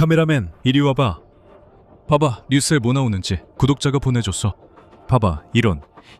카메라맨, 이리 와봐. 봐봐, 뉴스에 뭐 나오는지 구독자가 보내줬어. 봐봐,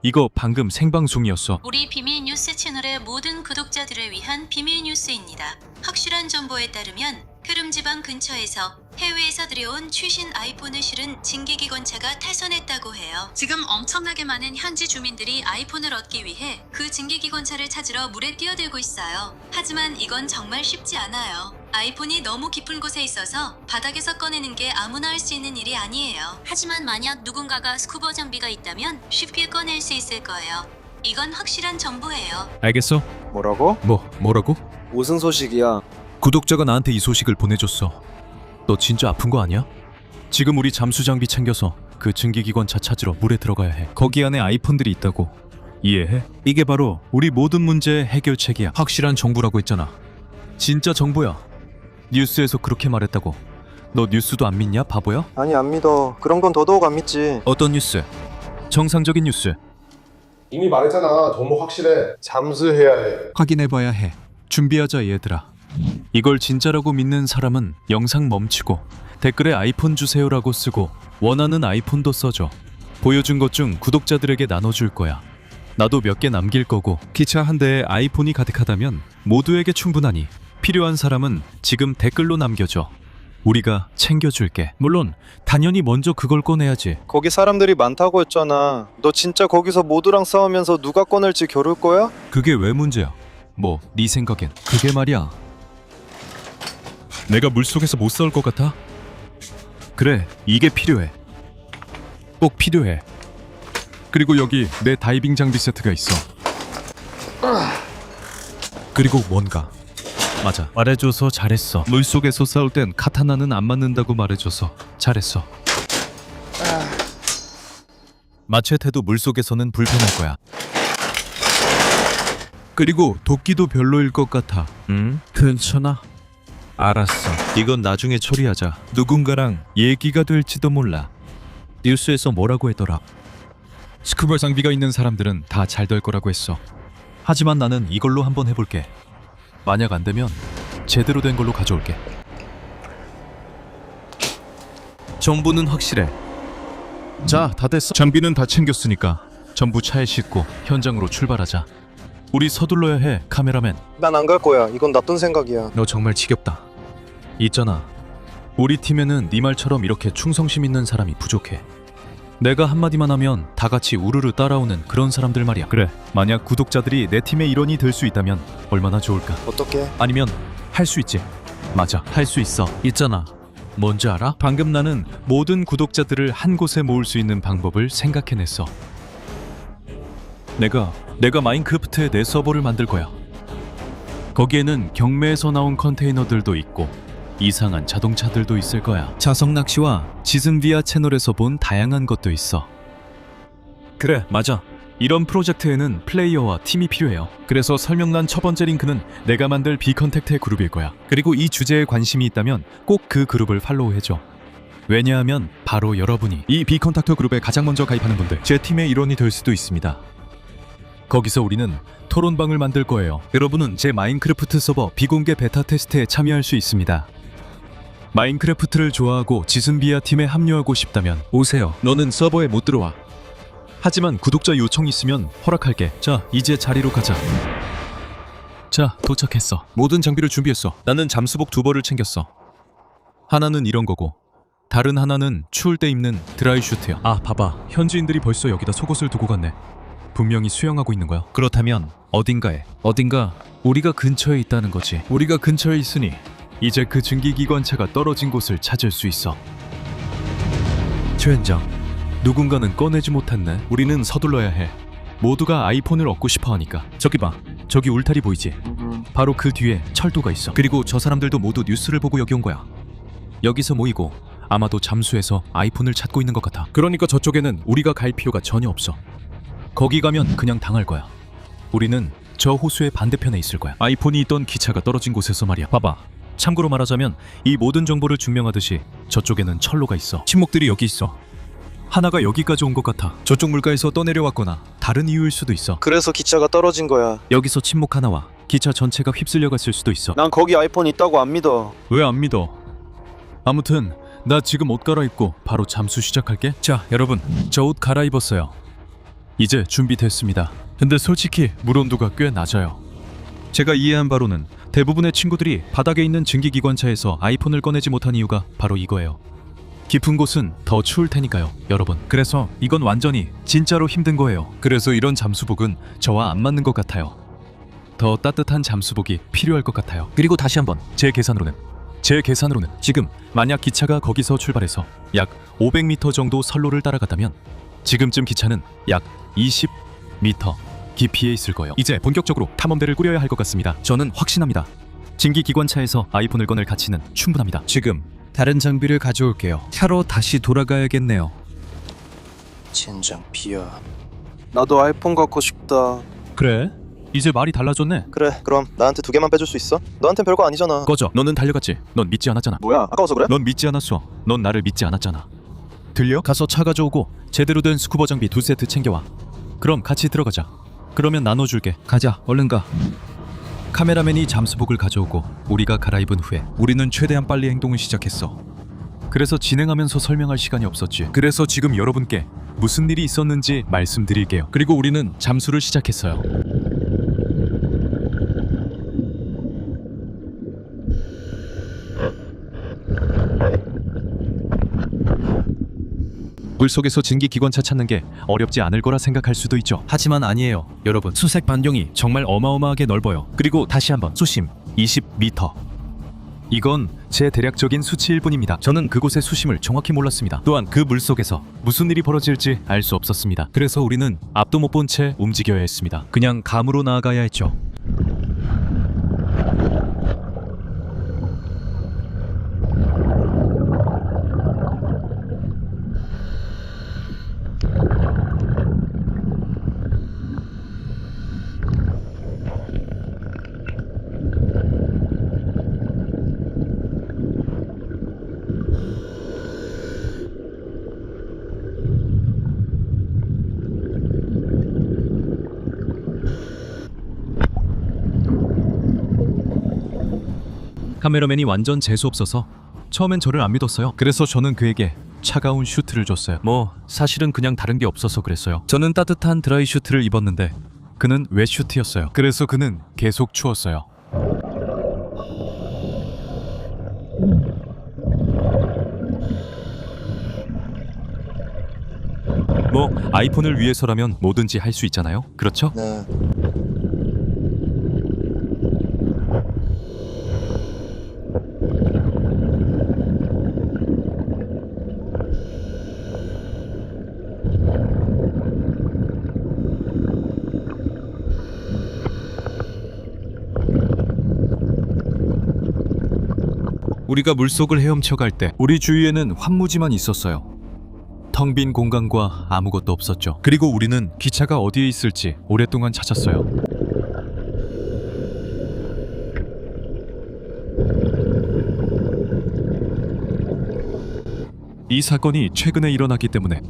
이거 방금 생방송이었어. 우리 비밀 뉴스 채널의 모든 구독자들을 위한 비밀 뉴스입니다. 확실한 정보에 따르면 흐름지방 근처에서 해외에서 들여온 최신 아이폰을 실은 징계기관차가 탈선했다고 해요. 지금 엄청나게 많은 현지 주민들이 아이폰을 얻기 위해 그 징계기관차를 찾으러 물에 뛰어들고 있어요. 하지만 이건 정말 쉽지 않아요. 아이폰이 너무 깊은 곳에 있어서 바닥에서 꺼내는 게 아무나 할 수 있는 일이 아니에요. 하지만 만약 누군가가 스쿠버 장비가 있다면 쉽게 꺼낼 수 있을 거예요. 이건 확실한 정보예요. 알겠어? 뭐라고? 뭐라고? 무슨 소식이야? 구독자가 나한테 이 소식을 보내줬어. 너 진짜 아픈 거 아니야? 지금 우리 잠수 장비 챙겨서 그 증기기관차 찾으러 물에 들어가야 해. 거기 안에 아이폰들이 있다고. 이해해? 이게 바로 우리 모든 문제의 해결책이야. 확실한 정보라고 했잖아. 진짜 정보야. 뉴스에서 그렇게 말했다고. 너 뉴스도 안 믿냐, 바보야? 아니 안 믿어. 그런 건 더더욱 안 믿지. 어떤 뉴스? 정상적인 뉴스. 이미 말했잖아. 정보 확실해. 잠수해야 해. 확인해봐야 해. 준비하자 얘들아. 이걸 진짜라고 믿는 사람은 영상 멈추고 댓글에 아이폰 주세요라고 쓰고 원하는 아이폰도 써줘. 보여준 것 중 구독자들에게 나눠줄 거야. 나도 몇 개 남길 거고. 기차 한 대에 아이폰이 가득하다면 모두에게 충분하니 필요한 사람은 지금 댓글로 남겨줘. 우리가 챙겨줄게. 물론 당연히 먼저 그걸 꺼내야지. 거기 사람들이 많다고 했잖아. 너 진짜 거기서 모두랑 싸우면서 누가 꺼낼지 겨룰 거야? 그게 왜 문제야? 뭐 네 생각엔 그게 말이야. 내가 물속에서 못 싸울 것 같아? 그래, 이게 필요해. 꼭 필요해. 그리고 여기 내 다이빙 장비 세트가 있어. 그리고 뭔가 맞아, 말해줘서 잘했어. 물속에서 싸울 땐 카타나는 안 맞는다고 말해줘서 잘했어. 마체테도 물속에서는 불편할 거야. 그리고 도끼도 별로일 것 같아. 괜찮아. 알았어. 이건 나중에 처리하자. 누군가랑 얘기가 될지도 몰라. 뉴스에서 뭐라고 했더라? 스쿠버 장비가 있는 사람들은 다 잘 될 거라고 했어. 하지만 나는 이걸로 한번 해볼게. 만약 안 되면 제대로 된 걸로 가져올게. 정보는 확실해. 자, 다 됐어. 장비는 다 챙겼으니까 전부 차에 싣고 현장으로 출발하자. 우리 서둘러야 해, 카메라맨. 난 안 갈 거야. 이건 나쁜 생각이야. 너 정말 지겹다. 있잖아, 우리 팀에는 네 말처럼 이렇게 충성심 있는 사람이 부족해. 내가 한마디만 하면 다 같이 우르르 따라오는 그런 사람들 말이야. 그래, 만약 구독자들이 내 팀의 일원이 될 수 있다면 얼마나 좋을까. 어떻게? 아니면 할 수 있지. 맞아, 할 수 있어. 있잖아, 뭔지 알아? 방금 나는 모든 구독자들을 한 곳에 모을 수 있는 방법을 생각해냈어. 내가 마인크래프트에 내 서버를 만들 거야. 거기에는 경매에서 나온 컨테이너들도 있고 이상한 자동차들도 있을 거야. 자석 낚시와 지슴비아 채널에서 본 다양한 것도 있어. 그래, 맞아. 이런 프로젝트에는 플레이어와 팀이 필요해요. 그래서 설명란 첫 번째 링크는 내가 만들 비컨택트의 그룹일 거야. 그리고 이 주제에 관심이 있다면 꼭 그 그룹을 팔로우해줘. 왜냐하면 바로 여러분이 이 비컨택트 그룹에 가장 먼저 가입하는 분들, 제 팀의 일원이 될 수도 있습니다. 거기서 우리는 토론방을 만들 거예요. 여러분은 제 마인크래프트 서버 비공개 베타 테스트에 참여할 수 있습니다. 마인크래프트를 좋아하고 지슴비아 팀에 합류하고 싶다면 오세요. 너는 서버에 못 들어와. 하지만 구독자 요청 있으면 허락할게. 자, 이제 자리로 가자. 자, 도착했어. 모든 장비를 준비했어. 나는 잠수복 2벌을 챙겼어. 하나는 이런 거고 다른 하나는 추울 때 입는 드라이 슈트야. 아, 봐봐, 현지인들이 벌써 여기다 속옷을 두고 갔네. 분명히 수영하고 있는 거야. 그렇다면 어딘가 우리가 근처에 있다는 거지. 우리가 근처에 있으니 이제 그 증기기관차가 떨어진 곳을 찾을 수 있어. 최현장, 누군가는 꺼내지 못했네. 우리는 서둘러야 해. 모두가 아이폰을 얻고 싶어 하니까. 저기 봐, 저기 울타리 보이지? 바로 그 뒤에 철도가 있어. 그리고 저 사람들도 모두 뉴스를 보고 여기 온 거야. 여기서 모이고 아마도 잠수해서 아이폰을 찾고 있는 것 같아. 그러니까 저쪽에는 우리가 갈 필요가 전혀 없어. 거기 가면 그냥 당할 거야. 우리는 저 호수의 반대편에 있을 거야. 아이폰이 있던 기차가 떨어진 곳에서 말이야. 봐봐, 참고로 말하자면 이 모든 정보를 증명하듯이 저쪽에는 철로가 있어. 침묵들이 여기 있어. 하나가 여기까지 온 것 같아. 저쪽 물가에서 떠내려왔거나 다른 이유일 수도 있어. 그래서 기차가 떨어진 거야. 여기서 침묵 하나와 기차 전체가 휩쓸려 갔을 수도 있어. 난 거기 아이폰 있다고 안 믿어. 왜 안 믿어? 아무튼 나 지금 옷 갈아입고 바로 잠수 시작할게. 자, 여러분, 저 옷 갈아입었어요. 이제 준비됐습니다. 근데 솔직히 물 온도가 꽤 낮아요. 제가 이해한 바로는 대부분의 친구들이 바닥에 있는 증기기관차에서 아이폰을 꺼내지 못한 이유가 바로 이거예요. 깊은 곳은 더 추울 테니까요, 여러분. 그래서 이건 완전히 진짜로 힘든 거예요. 그래서 이런 잠수복은 저와 안 맞는 것 같아요. 더 따뜻한 잠수복이 필요할 것 같아요. 그리고 다시 한번 제 계산으로는 지금 만약 기차가 거기서 출발해서 약 500m 정도 선로를 따라갔다면 지금쯤 기차는 약 20m 깊이에 있을 거예요. 이제 본격적으로 탐험대를 꾸려야 할 것 같습니다. 저는 확신합니다. 증기기관차에서 아이폰을 꺼낼 가치는 충분합니다. 지금 다른 장비를 가져올게요. 차로 다시 돌아가야겠네요. 젠장 비야. 나도 아이폰 갖고 싶다. 그래? 이제 말이 달라졌네. 그래, 그럼 나한테 2개만 빼줄 수 있어? 너한텐 별거 아니잖아. 꺼져. 너는 달려갔지. 넌 믿지 않았잖아. 뭐야, 아까워서 그래? 넌 믿지 않았어. 넌 나를 믿지 않았잖아. 들려? 가서 차 가져오고 제대로 된 스쿠버 장비 2세트 챙겨와. 그럼 같이 들어가자. 그러면 나눠줄게. 가자, 얼른 가. 카메라맨이 잠수복을 가져오고 우리가 갈아입은 후에 우리는 최대한 빨리 행동을 시작했어. 그래서 진행하면서 설명할 시간이 없었지. 그래서 지금 여러분께 무슨 일이 있었는지 말씀드릴게요. 그리고 우리는 잠수를 시작했어요. 물속에서 증기기관차 찾는 게 어렵지 않을 거라 생각할 수도 있죠. 하지만 아니에요, 여러분. 수색 반경이 정말 어마어마하게 넓어요. 그리고 다시 한번 수심 20m. 이건 제 대략적인 수치일 뿐입니다. 저는 그곳의 수심을 정확히 몰랐습니다. 또한 그 물속에서 무슨 일이 벌어질지 알 수 없었습니다. 그래서 우리는 앞도 못 본 채 움직여야 했습니다. 그냥 감으로 나아가야 했죠. 카메라맨이 완전 재수없어서 처음엔 저를 안 믿었어요. 그래서 저는 그에게 차가운 슈트를 줬어요. 뭐 사실은 그냥 다른 게 없어서 그랬어요. 저는 따뜻한 드라이 슈트를 입었는데 그는 웻 슈트였어요. 그래서 그는 계속 추웠어요. 뭐 아이폰을 위해서라면 뭐든지 할 수 있잖아요. 그렇죠? 네. 우리가 물속을 헤엄쳐 갈 때 우리 주위에는 황무지만 있었어요. 텅 빈 공간과 아무것도 없었죠. 그리고 우리는 기차가 어디에 있을지 오랫동안 찾았어요. 이 사건이 최근에 일어났기 때문에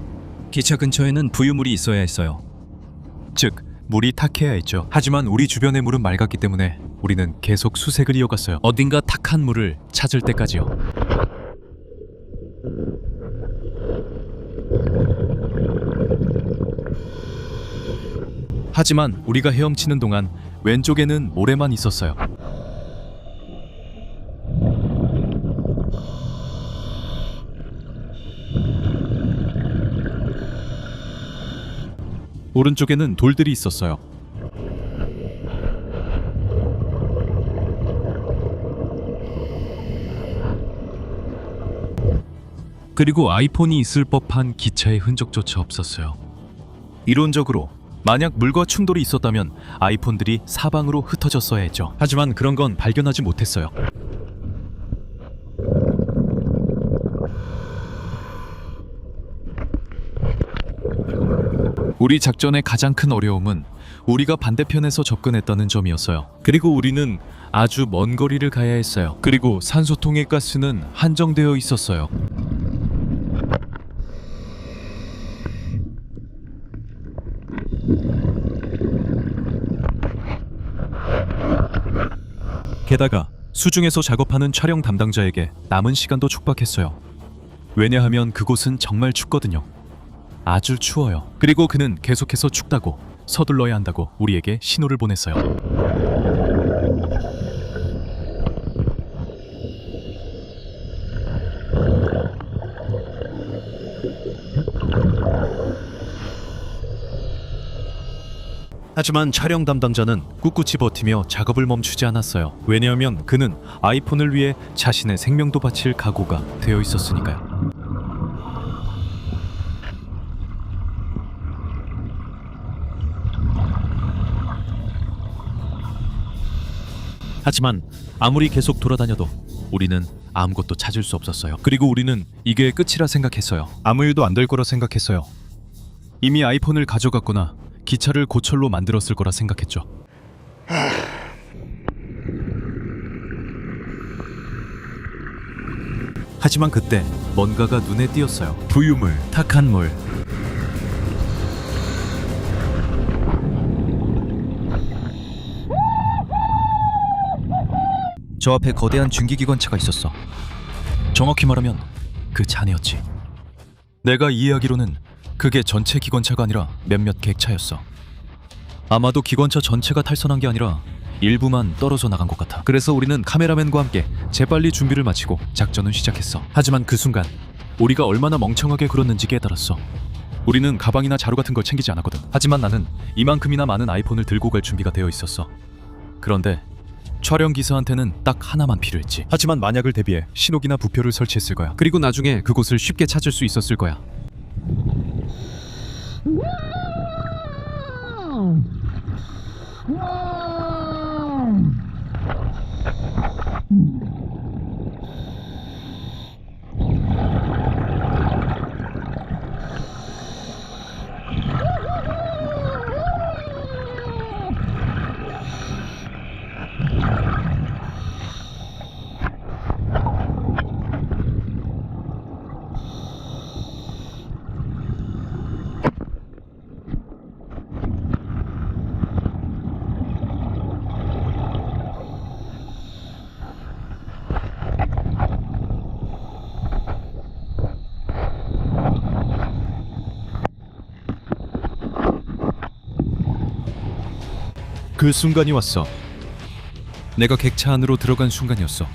기차 근처에는 부유물이 있어야 했어요. 즉, 물이 탁해야 했죠. 하지만 우리 주변의 물은 맑았기 때문에 우리는 계속 수색을 이어갔어요. 어딘가 탁한 물을 찾을 때까지요. 하지만 우리가 헤엄치는 동안 왼쪽에는 모래만 있었어요. 오른쪽에는 돌들이 있었어요. 그리고 아이폰이 있을 법한 기차의 흔적조차 없었어요. 이론적으로 만약 물과 충돌이 있었다면 아이폰들이 사방으로 흩어졌어야 했죠. 하지만 그런 건 발견하지 못했어요. 우리 작전의 가장 큰 어려움은 우리가 반대편에서 접근했다는 점이었어요. 그리고 우리는 아주 먼 거리를 가야 했어요. 그리고 산소통의 가스는 한정되어 있었어요. 게다가 수중에서 작업하는 촬영 담당자에게 남은 시간도 촉박했어요. 왜냐하면 그곳은 정말 춥거든요. 아주 추워요. 그리고 그는 계속해서 춥다고 서둘러야 한다고 우리에게 신호를 보냈어요. 하지만 촬영 담당자는 꿋꿋이 버티며 작업을 멈추지 않았어요. 왜냐하면 그는 아이폰을 위해 자신의 생명도 바칠 각오가 되어 있었으니까요. 하지만 아무리 계속 돌아다녀도 우리는 아무것도 찾을 수 없었어요. 그리고 우리는 이게 끝이라 생각했어요. 아무 일도 안 될 거라 생각했어요. 이미 아이폰을 가져갔거나 기차를 고철로 만들었을 거라 생각했죠. 하지만 그때 뭔가가 눈에 띄었어요. 부유물, 탁한 물. 저 앞에 거대한 증기기관차가 있었어. 정확히 말하면 그 잔해였지. 내가 이해하기로는 그게 전체 기관차가 아니라 몇몇 객차였어. 아마도 기관차 전체가 탈선한 게 아니라 일부만 떨어져 나간 것 같아. 그래서 우리는 카메라맨과 함께 재빨리 준비를 마치고 작전을 시작했어. 하지만 그 순간 우리가 얼마나 멍청하게 굴었는지 깨달았어. 우리는 가방이나 자루 같은 걸 챙기지 않았거든. 하지만 나는 이만큼이나 많은 아이폰을 들고 갈 준비가 되어 있었어. 그런데 촬영 기사한테는 딱 하나만 필요했지. 하지만 만약을 대비해 신호기나 부표를 설치했을 거야. 그리고 나중에 그곳을 쉽게 찾을 수 있었을 거야. 그 순간이 왔어. 내가 객차 안으로 들어간 순간이었어.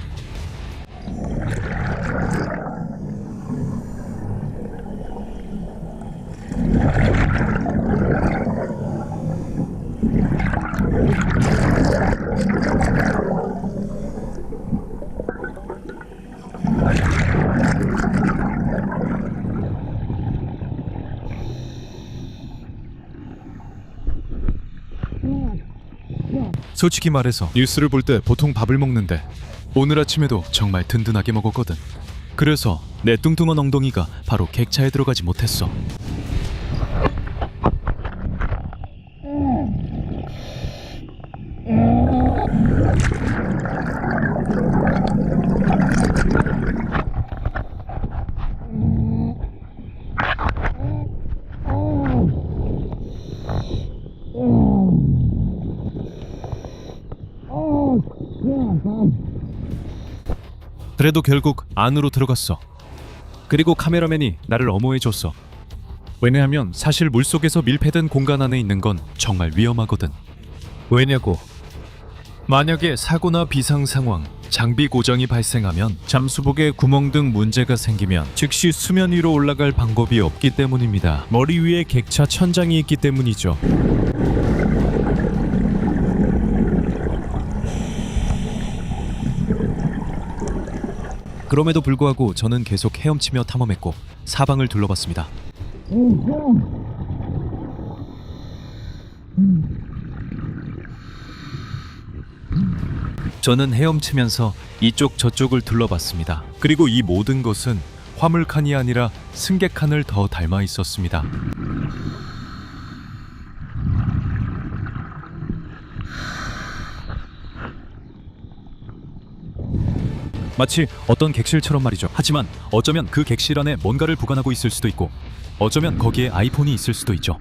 솔직히 말해서 뉴스를 볼 때 보통 밥을 먹는데 오늘 아침에도 정말 든든하게 먹었거든. 그래서 내 뚱뚱한 엉덩이가 바로 객차에 들어가지 못했어. 그래도 결국 안으로 들어갔어. 그리고 카메라맨이 나를 엄호해줬어. 왜냐하면 사실 물속에서 밀폐된 공간 안에 있는 건 정말 위험하거든. 왜냐고? 만약에 사고나 비상 상황, 장비 고장이 발생하면 잠수복에 구멍 등 문제가 생기면 즉시 수면 위로 올라갈 방법이 없기 때문입니다. 머리 위에 객차 천장이 있기 때문이죠. 그럼에도 불구하고 저는 계속 헤엄치며 탐험했고 사방을 둘러봤습니다. 저는 헤엄치면서 이쪽 저쪽을 둘러봤습니다. 그리고 이 모든 것은 화물칸이 아니라 승객칸을 더 닮아 있었습니다. 마치 어떤 객실처럼 말이죠. 하지만 어쩌면 그 객실 안에 뭔가를 보관하고 있을 수도 있고 어쩌면 거기에 아이폰이 있을 수도 있죠.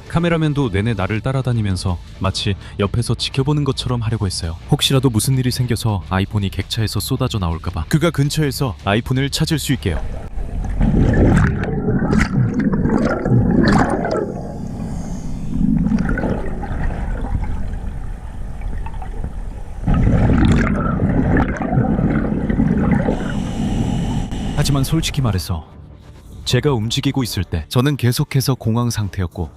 카메라맨도 내내 나를 따라다니면서 마치 옆에서 지켜보는 것처럼 하려고 했어요. 혹시라도 무슨 일이 생겨서 아이폰이 객차에서 쏟아져 나올까봐 그가 근처에서 아이폰을 찾을 수 있게요. 하지만 솔직히 말해서 제가 움직이고 있을 때 저는 계속해서 공황 상태였고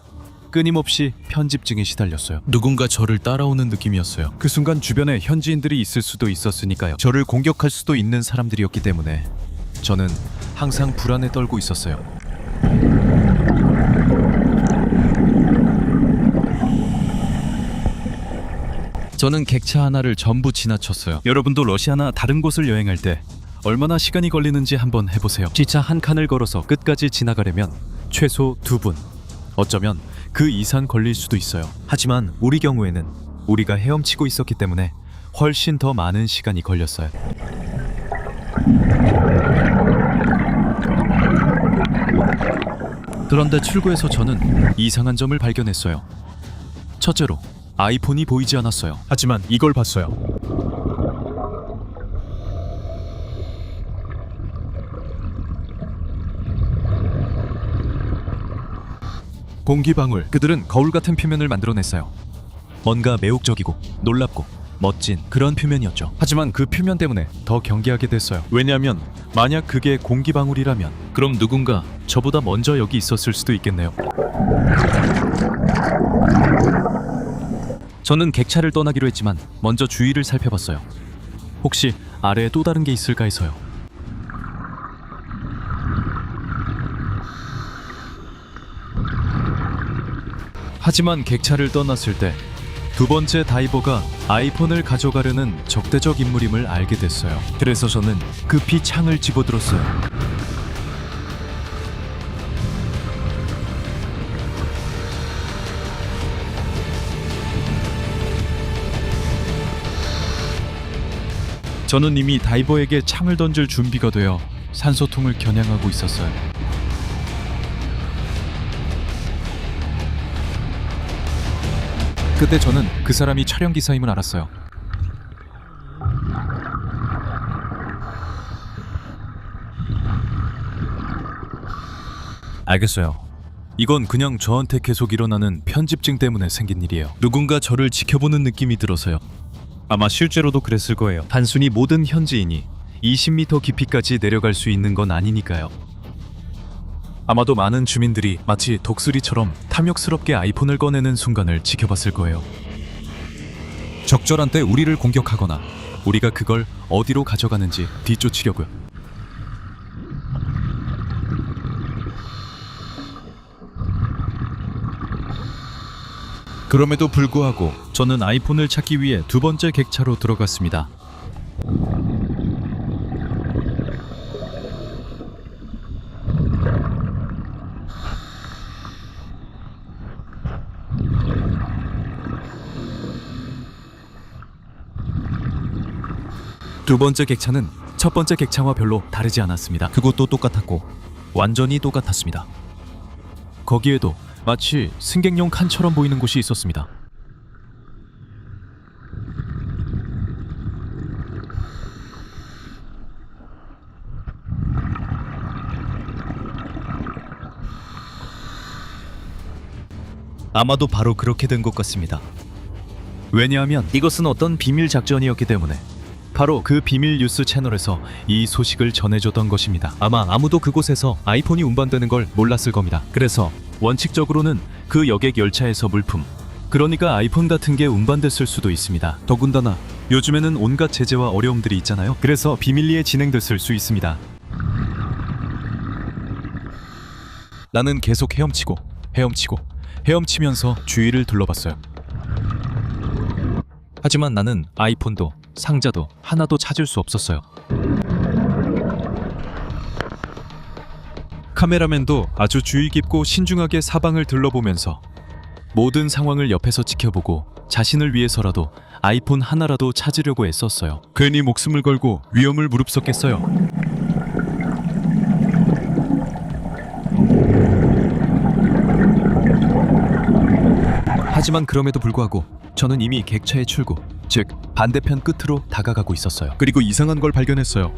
끊임없이 편집증에 시달렸어요. 누군가 저를 따라오는 느낌이었어요. 그 순간 주변에 현지인들이 있을 수도 있었으니까요. 저를 공격할 수도 있는 사람들이었기 때문에 저는 항상 불안에 떨고 있었어요. 저는 객차 하나를 전부 지나쳤어요. 여러분도 러시아나 다른 곳을 여행할 때 얼마나 시간이 걸리는지 한번 해보세요. 지차 한 칸을 걸어서 끝까지 지나가려면 최소 2분, 어쩌면 그 이상 걸릴 수도 있어요. 하지만 우리 경우에는 우리가 헤엄치고 있었기 때문에 훨씬 더 많은 시간이 걸렸어요. 그런데 출구에서 저는 이상한 점을 발견했어요. 첫째로 아이폰이 보이지 않았어요. 하지만 이걸 봤어요. 공기방울. 그들은 거울 같은 표면을 만들어냈어요. 뭔가 매혹적이고 놀랍고 멋진 그런 표면이었죠. 하지만 그 표면 때문에 더 경계하게 됐어요. 왜냐하면 만약 그게 공기방울이라면 그럼 누군가 저보다 먼저 여기 있었을 수도 있겠네요. 저는 객차를 떠나기로 했지만 먼저 주위를 살펴봤어요. 혹시 아래에 또 다른 게 있을까 해서요. 하지만 객차를 떠났을 때 두 번째 다이버가 아이폰을 가져가려는 적대적 인물임을 알게 됐어요. 그래서 저는 급히 창을 집어들었어요. 저는 이미 다이버에게 창을 던질 준비가 되어 산소통을 겨냥하고 있었어요. 그때 저는 그 사람이 촬영 기사임을 알았어요. 알겠어요. 이건 그냥 저한테 계속 일어나는 편집증 때문에 생긴 일이에요. 누군가 저를 지켜보는 느낌이 들어서요. 아마 실제로도 그랬을 거예요. 단순히 모든 현지인이 20m 깊이까지 내려갈 수 있는 건 아니니까요. 아마도 많은 주민들이 마치 독수리처럼 탐욕스럽게 아이폰을 꺼내는 순간을 지켜봤을 거예요. 적절한 때 우리를 공격하거나 우리가 그걸 어디로 가져가는지 뒤쫓으려고요. 그럼에도 불구하고 저는 아이폰을 찾기 위해 두 번째 객차로 들어갔습니다. 두 번째 객차는 첫 번째 객차와 별로 다르지 않았습니다. 그것도 똑같았고 완전히 똑같았습니다. 거기에도 마치 승객용 칸처럼 보이는 곳이 있었습니다. 아마도 바로 그렇게 된 것 같습니다. 왜냐하면 이것은 어떤 비밀 작전이었기 때문에 바로 그 비밀 뉴스 채널에서 이 소식을 전해줬던 것입니다. 아마 아무도 그곳에서 아이폰이 운반되는 걸 몰랐을 겁니다. 그래서 원칙적으로는 그 여객 열차에서 물품, 그러니까 아이폰 같은 게 운반됐을 수도 있습니다. 더군다나 요즘에는 온갖 제재와 어려움들이 있잖아요. 그래서 비밀리에 진행됐을 수 있습니다. 나는 계속 헤엄치면서 주위를 둘러봤어요. 하지만 나는 아이폰도 상자도 하나도 찾을 수 없었어요. 카메라맨도 아주 주의 깊고 신중하게 사방을 둘러보면서 모든 상황을 옆에서 지켜보고 자신을 위해서라도 아이폰 하나라도 찾으려고 애썼어요. 괜히 목숨을 걸고 위험을 무릅쓰겠어요. 하지만 그럼에도 불구하고 저는 이미 객차의 출구, 즉 반대편 끝으로 다가가고 있었어요. 그리고 이상한 걸 발견했어요.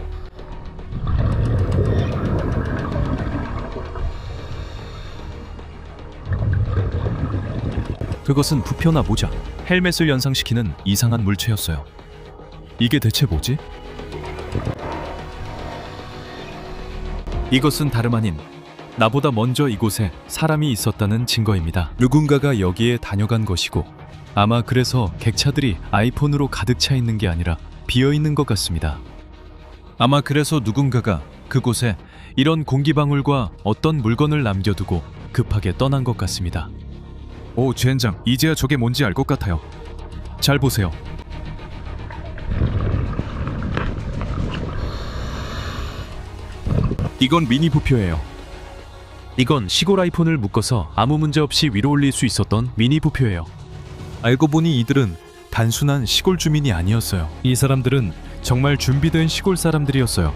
그것은 부표나 모자, 헬멧을 연상시키는 이상한 물체였어요. 이게 대체 뭐지? 이것은 다름 아닌 나보다 먼저 이곳에 사람이 있었다는 증거입니다. 누군가가 여기에 다녀간 것이고 아마 그래서 객차들이 아이폰으로 가득 차 있는 게 아니라 비어 있는 것 같습니다. 아마 그래서 누군가가 그곳에 이런 공기방울과 어떤 물건을 남겨두고 급하게 떠난 것 같습니다. 오, 젠장, 이제야 저게 뭔지 알 것 같아요. 잘 보세요. 이건 미니 부표예요. 이건 시골 아이폰을 묶어서 아무 문제 없이 위로 올릴 수 있었던 미니 부표예요. 알고 보니 이들은 단순한 시골 주민이 아니었어요. 이 사람들은 정말 준비된 시골 사람들이었어요.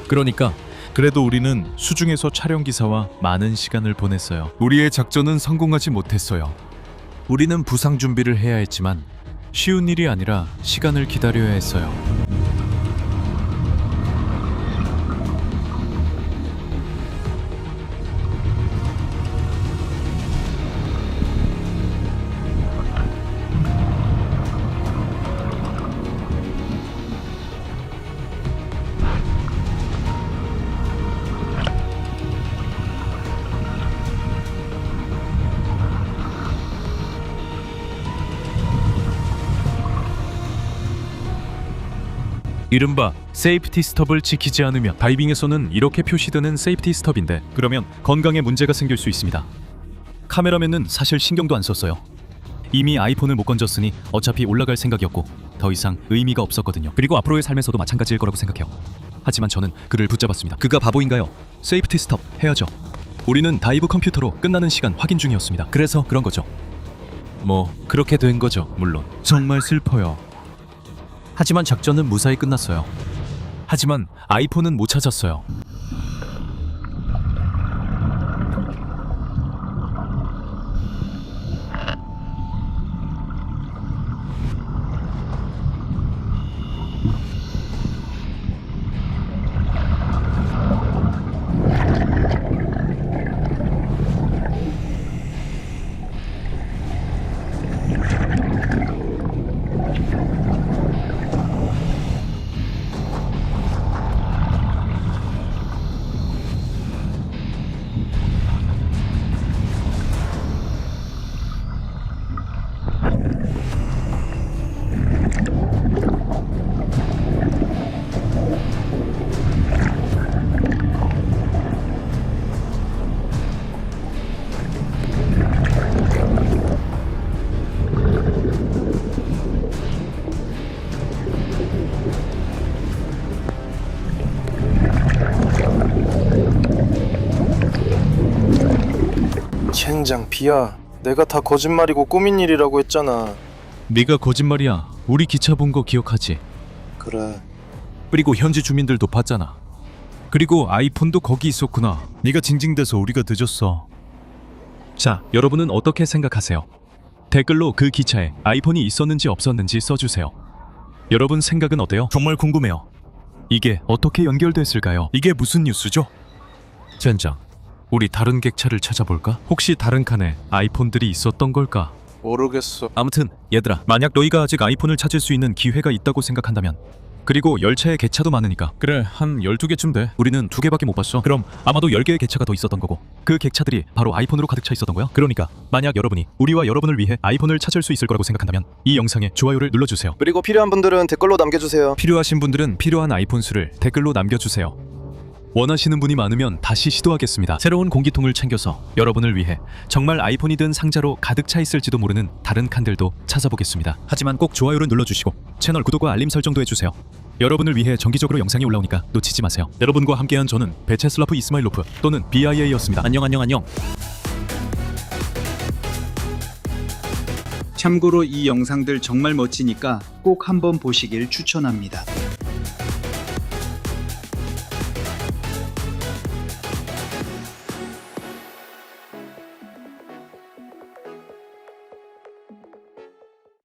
그러니까 그래도 우리는 수중에서 촬영 기사와 많은 시간을 보냈어요. 우리의 작전은 성공하지 못했어요. 우리는 부상 준비를 해야 했지만 쉬운 일이 아니라 시간을 기다려야 했어요. 이른바 세이프티 스톱을 지키지 않으면, 다이빙에서는 이렇게 표시되는 세이프티 스톱인데, 그러면 건강에 문제가 생길 수 있습니다. 카메라맨은 사실 신경도 안 썼어요. 이미 아이폰을 못 건졌으니 어차피 올라갈 생각이었고 더 이상 의미가 없었거든요. 그리고 앞으로의 삶에서도 마찬가지일 거라고 생각해요. 하지만 저는 그를 붙잡았습니다. 그가 바보인가요? 세이프티 스톱 해야죠. 우리는 다이브 컴퓨터로 끝나는 시간 확인 중이었습니다. 그래서 그런 거죠. 뭐 그렇게 된 거죠. 물론 정말 슬퍼요. 하지만 작전은 무사히 끝났어요. 하지만 아이폰은 못 찾았어요. 젠장 비야, 내가 다 거짓말이고 꾸민 일이라고 했잖아. 네가 거짓말이야. 우리 기차 본 거 기억하지? 그래. 그리고 현지 주민들도 봤잖아. 그리고 아이폰도 거기 있었구나. 네가 징징대서 우리가 늦었어. 자, 여러분은 어떻게 생각하세요? 댓글로 그 기차에 아이폰이 있었는지 없었는지 써주세요. 여러분 생각은 어때요? 정말 궁금해요. 이게 어떻게 연결됐을까요? 이게 무슨 뉴스죠? 젠장, 우리 다른 객차를 찾아볼까? 혹시 다른 칸에 아이폰들이 있었던 걸까? 모르겠어. 아무튼 얘들아, 만약 너희가 아직 아이폰을 찾을 수 있는 기회가 있다고 생각한다면, 그리고 열차에 객차도 많으니까, 그래, 한 12개쯤 돼. 우리는 2개밖에 못 봤어. 그럼 아마도 10개의 객차가 더 있었던 거고, 그 객차들이 바로 아이폰으로 가득 차 있었던 거야. 그러니까 만약 여러분이 우리와 여러분을 위해 아이폰을 찾을 수 있을 거라고 생각한다면 이 영상에 좋아요를 눌러주세요. 그리고 필요한 분들은 댓글로 남겨주세요. 필요하신 분들은 필요한 아이폰 수를 댓글로 남겨주세요. 원하시는 분이 많으면 다시 시도하겠습니다. 새로운 공기통을 챙겨서 여러분을 위해 정말 아이폰이 든 상자로 가득 차 있을지도 모르는 다른 칸들도 찾아보겠습니다. 하지만 꼭 좋아요를 눌러주시고 채널 구독과 알림 설정도 해주세요. 여러분을 위해 정기적으로 영상이 올라오니까 놓치지 마세요. 여러분과 함께한 저는 베체슬라프 이스마일로프 또는 BIA였습니다. 안녕. 참고로 이 영상들 정말 멋지니까 꼭 한번 보시길 추천합니다.